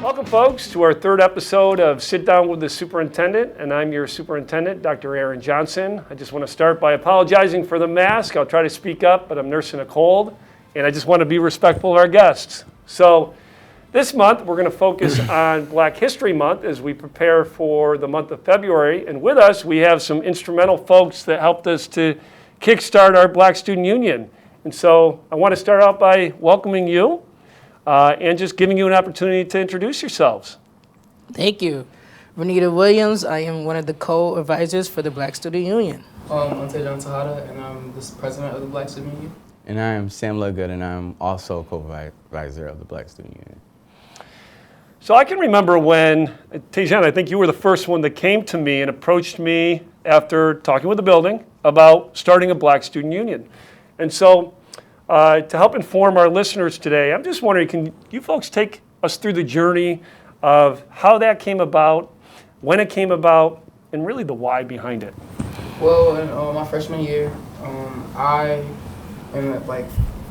Welcome, folks, to our third episode of Sit Down with the Superintendent, and I'm your Superintendent, Dr. Aaron Johnson. I just want to start by apologizing for the mask. I'll try to speak up, but I'm nursing a cold, and I just want to be respectful of our guests. So this month, we're going to focus on Black History Month as we prepare for the month of February, and with us, we have some instrumental folks that helped us to kickstart our Black Student Union. And so I want to start out by welcoming you. And just giving you an opportunity to introduce yourselves. Thank you. Williams. I am one of the co-advisors for the Black Student Union. I'm TeJon Tejada, and I'm the president of the Black Student Union. And I am Ludgood, and I'm also co-advisor of the Black Student Union. So I can remember when, TeJon, I think you were the first one that came to me and approached me after talking with the building about starting a Black Student Union. And so to help inform our listeners today, I'm just wondering, can you folks take us through the journey of how that came about, when it came about, and really the why behind it? Well, in my freshman year, I and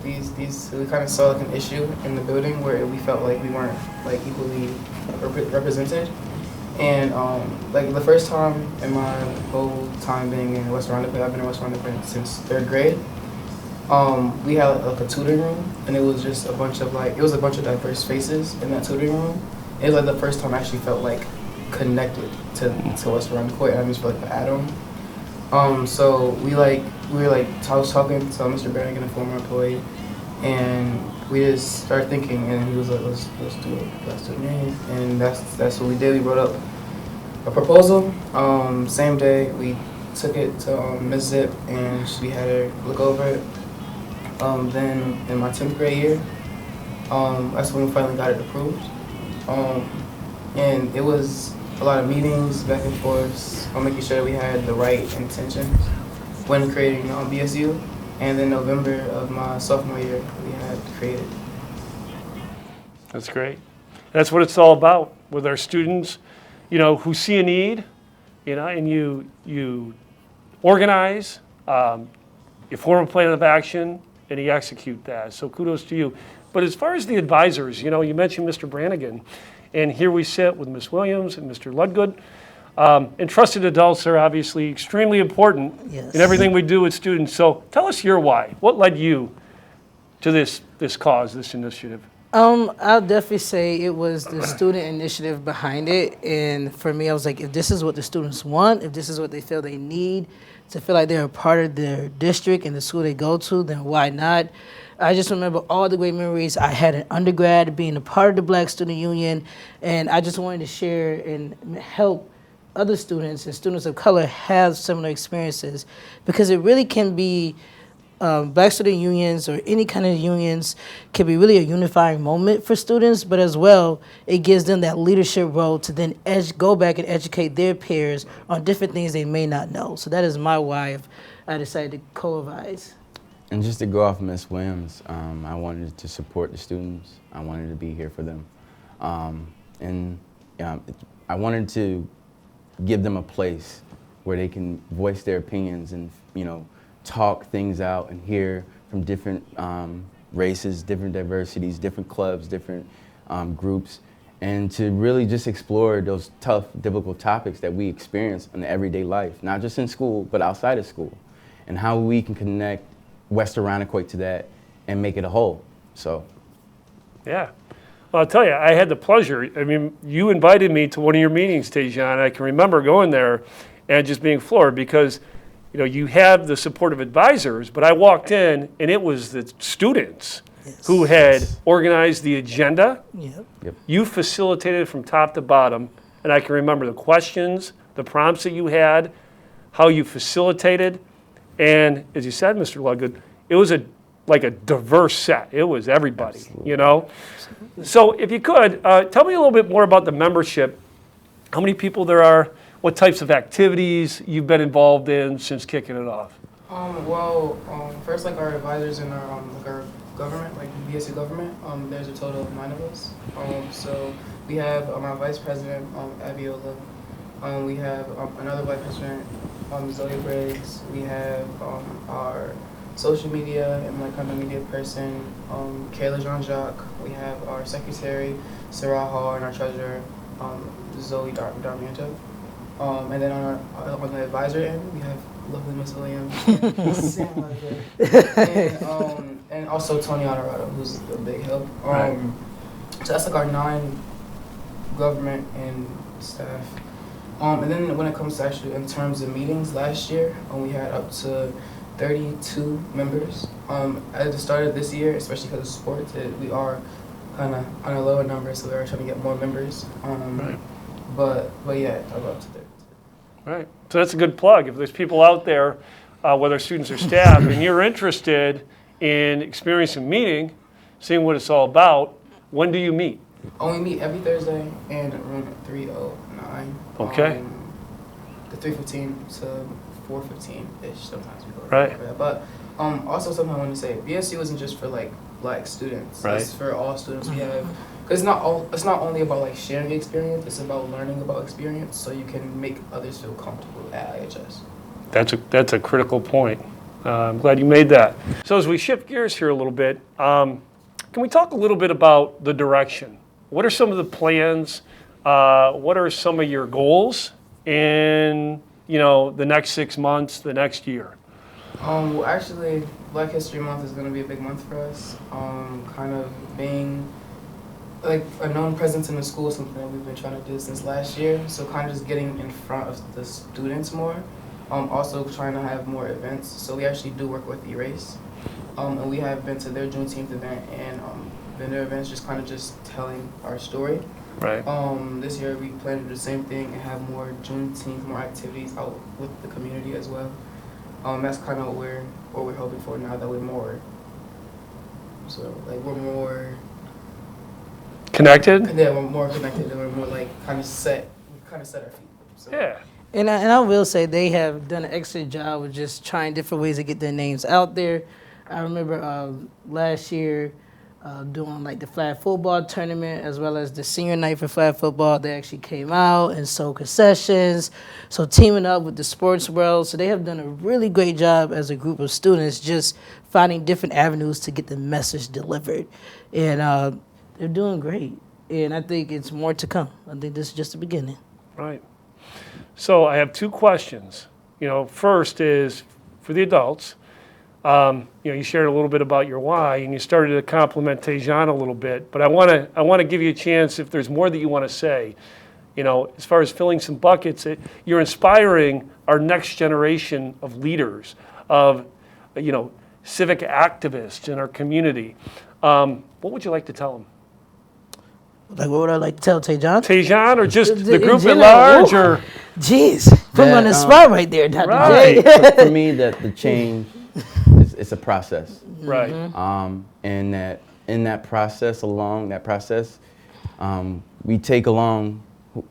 we kind of saw like an issue in the building where we felt like we weren't like equally represented, and like the first time in my whole time being in West Irondequoit, I've been in West Irondequoit since third grade. We had like a tutoring room, and it was just a bunch of diverse faces in that tutoring room. It was like the first time I actually felt like connected to West Irondequoit, and I just felt like the atom. So I was talking to Mr. Brannigan, a former employee, and we just started thinking, and he was like, let's do it, let's do it, and that's what we did. We wrote up a proposal. Same day, we took it to Ms. Zip, and we had her look over it. Then in my 10th grade year, that's when we finally got it approved. And it was a lot of meetings back and forth on making sure that we had the right intentions when creating BSU. And then November of my sophomore year, we had created. That's great. That's what it's all about with our students, who see a need, and you organize, you form a plan of action, and you execute that. So kudos to you. But as far as the advisors, you mentioned Mr. Brannigan, and here we sit with Ms. Williams and Mr. Ludgood. And trusted adults are obviously extremely important in everything we do with students. So tell us your why. What led you to this cause, this initiative? I'll definitely say it was the student initiative behind it. And for me, I was like, if this is what the students want, if this is what they feel they need to feel like they're a part of their district and the school they go to, then why not? I just remember all the great memories I had in undergrad, being a part of the Black Student Union, and I just wanted to share and help other students and students of color have similar experiences, because it really can be Black student unions or any kind of unions can be really a unifying moment for students, but as well, it gives them that leadership role to then go back and educate their peers on different things they may not know. So that is my why I decided to co-advise. And just to go off Ms. Williams, I wanted to support the students. I wanted to be here for them. I wanted to give them a place where they can voice their opinions and, talk things out and hear from different races, different diversities, different clubs, different groups, and to really just explore those tough, difficult topics that we experience in the everyday life, not just in school, but outside of school, and how we can connect West Irondequoit to that and make it a whole. So, yeah. Well, I'll tell you, I had the pleasure. I mean, you invited me to one of your meetings, TeJon. I can remember going there and just being floored because, you have the support of advisors, but I walked in and it was the students who had organized the agenda. Yep. You facilitated from top to bottom, and I can remember the questions, the prompts that you had, how you facilitated, and as you said, Mr. Ludgood, it was like a diverse set. It was everybody, Absolutely. So if you could, tell me a little bit more about the membership, how many people there are, what types of activities you've been involved in since kicking it off. First, like our advisors in our government, like BSU government, there's a total of 9 of us. So we have our vice president, Abiola. We have another vice president, Zoe Briggs. We have our social media and like kind of media person, Kayla Jean-Jacques. We have our secretary, Sarah Hall, and our treasurer, Zoe Darmiento. And then on the advisor end, we have lovely Miss Williams and also Tony Honorado, who's a big help. So that's like our 9 government and staff. And then when it comes to actually in terms of meetings, last year we had up to 32 members. At the start of this year, especially because of sports, we are kind of on a lower number, so we are trying to get more members. Right. But yeah, I'm up to 32. Right. So that's a good plug. If there's people out there, whether students or staff, and you're interested in experiencing a meeting, seeing what it's all about, when do you meet? We meet every Thursday in room 309. Okay. The 3:15 to 4:15-ish. Sometimes we go Right. over that. But also something I want to say, BSU isn't just for like Black students. Right. It's for all students. We have, because it's not only about like sharing the experience. It's about learning about experience, so you can make others feel comfortable at IHS. That's a critical point. I'm glad you made that. So as we shift gears here a little bit, can we talk a little bit about the direction? What are some of the plans? What are some of your goals in the next 6 months, the next year? Well, actually, Black History Month is going to be a big month for us. Kind of being like a known presence in the school is something that we've been trying to do since last year. So kind of just getting in front of the students more. Also trying to have more events. So we actually do work with Erase. And we have been to their Juneteenth event and vendor events, just kind of just telling our story. Right. This year we plan to do the same thing and have more Juneteenth, more activities out with the community as well. That's kind of what we're hoping for now that we're more, so like we're more Connected? Yeah, we're more connected and we're more like kind of set our feet. So. Yeah. And I will say they have done an excellent job with just trying different ways to get their names out there. I remember last year doing like the flag football tournament as well as the senior night for flag football. They actually came out and sold concessions. So teaming up with the sports world. So they have done a really great job as a group of students just finding different avenues to get the message delivered. And they're doing great. And I think it's more to come. I think this is just the beginning. Right. So I have 2 questions. First is for the adults. You shared a little bit about your why, and you started to compliment TeJon a little bit. But I want to give you a chance if there's more that you want to say. As far as filling some buckets, you're inspiring our next generation of leaders, of civic activists in our community. What would you like to tell them? Like, what would I like to tell TeJon? TeJon, or just the In group at general, large, ooh. or Jeez, put me on the spot right there, Dr. Right. J. For me, that the change it's a process. right, And that in that process, we take along,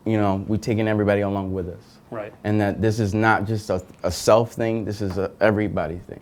we taking everybody along with us. right, And that this is not just a self thing, this is a everybody thing.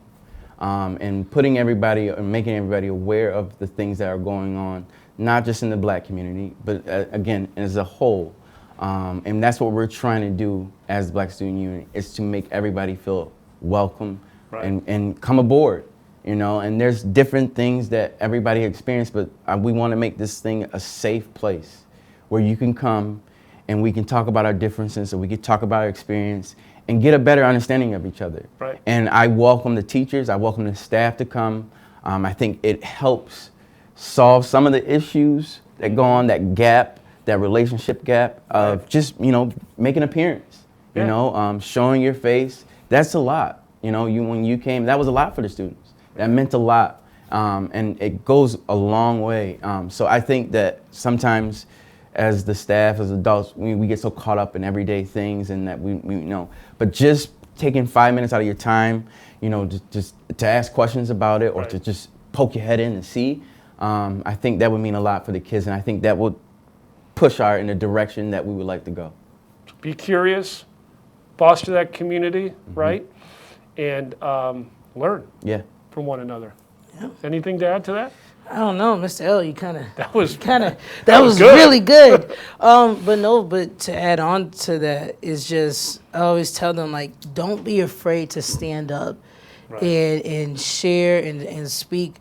And putting everybody and making everybody aware of the things that are going on, not just in the Black community, but again, as a whole. And that's what we're trying to do as the Black Student Union, is to make everybody feel welcome Right. and come aboard, and there's different things that everybody experienced, but we want to make this thing a safe place where you can come and we can talk about our differences, and we can talk about our experience and get a better understanding of each other. Right. And I welcome the teachers, I welcome the staff to come. I think it helps solve some of the issues that go on, that gap, that relationship gap of just, make an appearance, Yeah. Showing your face. That's a lot. When you came, that was a lot for the students. That meant a lot. And it goes a long way. So I think that sometimes as the staff, as adults, we get so caught up in everyday things and that we know. But just taking 5 minutes out of your time, just to ask questions about it or Right. to just poke your head in and see, I think that would mean a lot for the kids. And I think that would push in the direction that we would like to go. be curious, foster that community, right, and learn Yeah. from one another. Yeah. Anything to add to that? I don't know, Mr. L, you That was that was was good. really good. But to add on to that is just, I always tell them, like, don't be afraid to stand up Right. and share and speak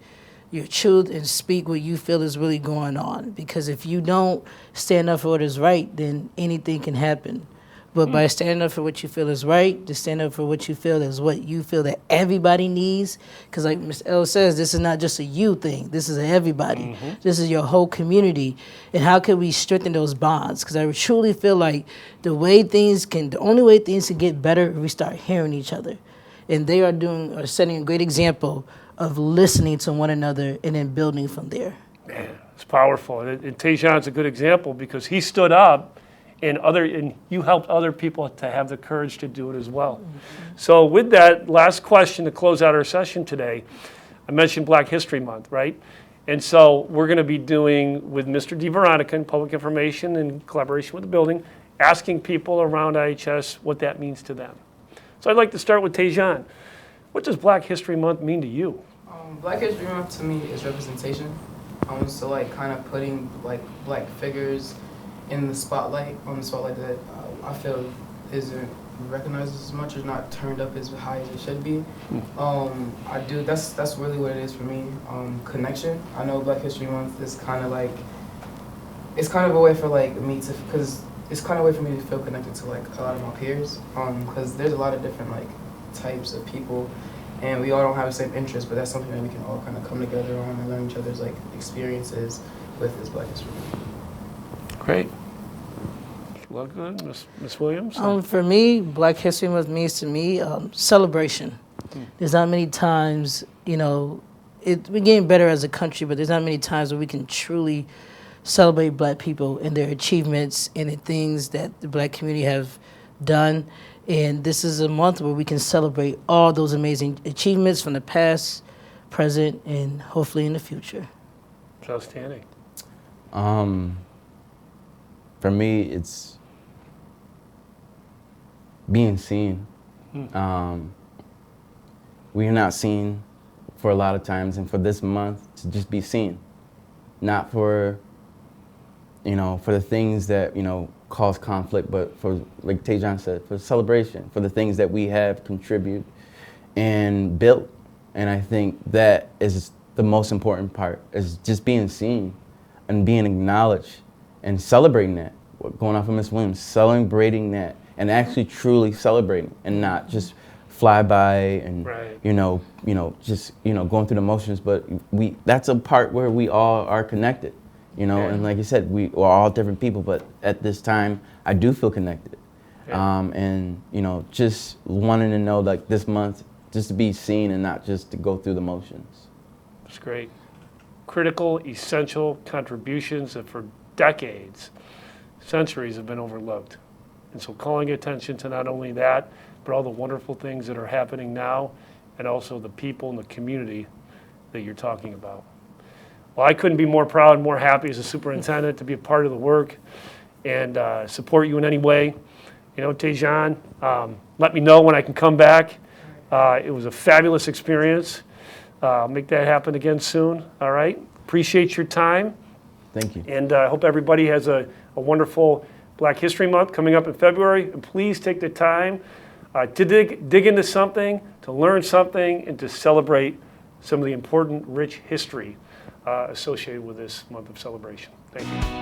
your truth and speak what you feel is really going on. Because if you don't stand up for what is right, then anything can happen. But by standing up for what you feel is right, to stand up for what you feel is what you feel that everybody needs. Because like Ms. L says, this is not just a you thing. This is a everybody. This is your whole community. And how can we strengthen those bonds? Because I truly feel like the only way things can get better is we start hearing each other. And they are setting a great example of listening to one another and then building from there. Man, it's powerful. And TeJon's a good example because he stood up and you helped other people to have the courage to do it as well. So with that, last question to close out our session today. I mentioned Black History Month, right? And so we're going to be doing with Mr. DeVeronica in Public Information in collaboration with the building, asking people around IHS what that means to them. So I'd like to start with TeJon. What does Black History Month mean to you? Black History Month to me is representation. So like kind of putting like Black figures in the spotlight, on the spotlight that I feel isn't recognized as much or not turned up as high as it should be. That's really what it is for me. Connection. I know Black History Month is kind of like, it's kind of a way for like me to, because it's kind of a way for me to feel connected to like a lot of my peers. Because there's a lot of different like types of people, and we all don't have the same interests, but that's something that we can all kind of come together on and learn each other's like experiences with this Black History Month. Great. Ludgood, Ms. Williams? For me, Black History Month means to me celebration. There's not many times, we're getting better as a country, but there's not many times where we can truly celebrate Black people and their achievements and the things that the Black community have done. And this is a month where we can celebrate all those amazing achievements from the past, present, and hopefully in the future. It's outstanding. For me, it's being seen. We are not seen for a lot of times, and for this month to just be seen, not for, for the things that, cause conflict, but for, like TeJon said, for celebration, for the things that we have contributed and built. And I think that is the most important part, is just being seen and being acknowledged and celebrating that. Going off of Ms. Williams, celebrating that and actually truly celebrating and not just fly by and, right. just, going through the motions. But that's a part where we all are connected, Yeah. And like you said, we are all different people, but at this time, I do feel connected. Yeah. And, just wanting to know, like, this month, just to be seen and not just to go through the motions. It's great. Critical, essential contributions that for decades, centuries have been overlooked. And so calling attention to not only that, but all the wonderful things that are happening now, and also the people and the community that you're talking about. Well, I couldn't be more proud and more happy as a superintendent to be a part of the work and support you in any way. TeJon, let me know when I can come back. It was a fabulous experience. Make that happen again soon, all right? Appreciate your time. Thank you. And I hope everybody has a wonderful Black History Month coming up in February. And please take the time to dig into something, to learn something, and to celebrate some of the important, rich history associated with this month of celebration. Thank you.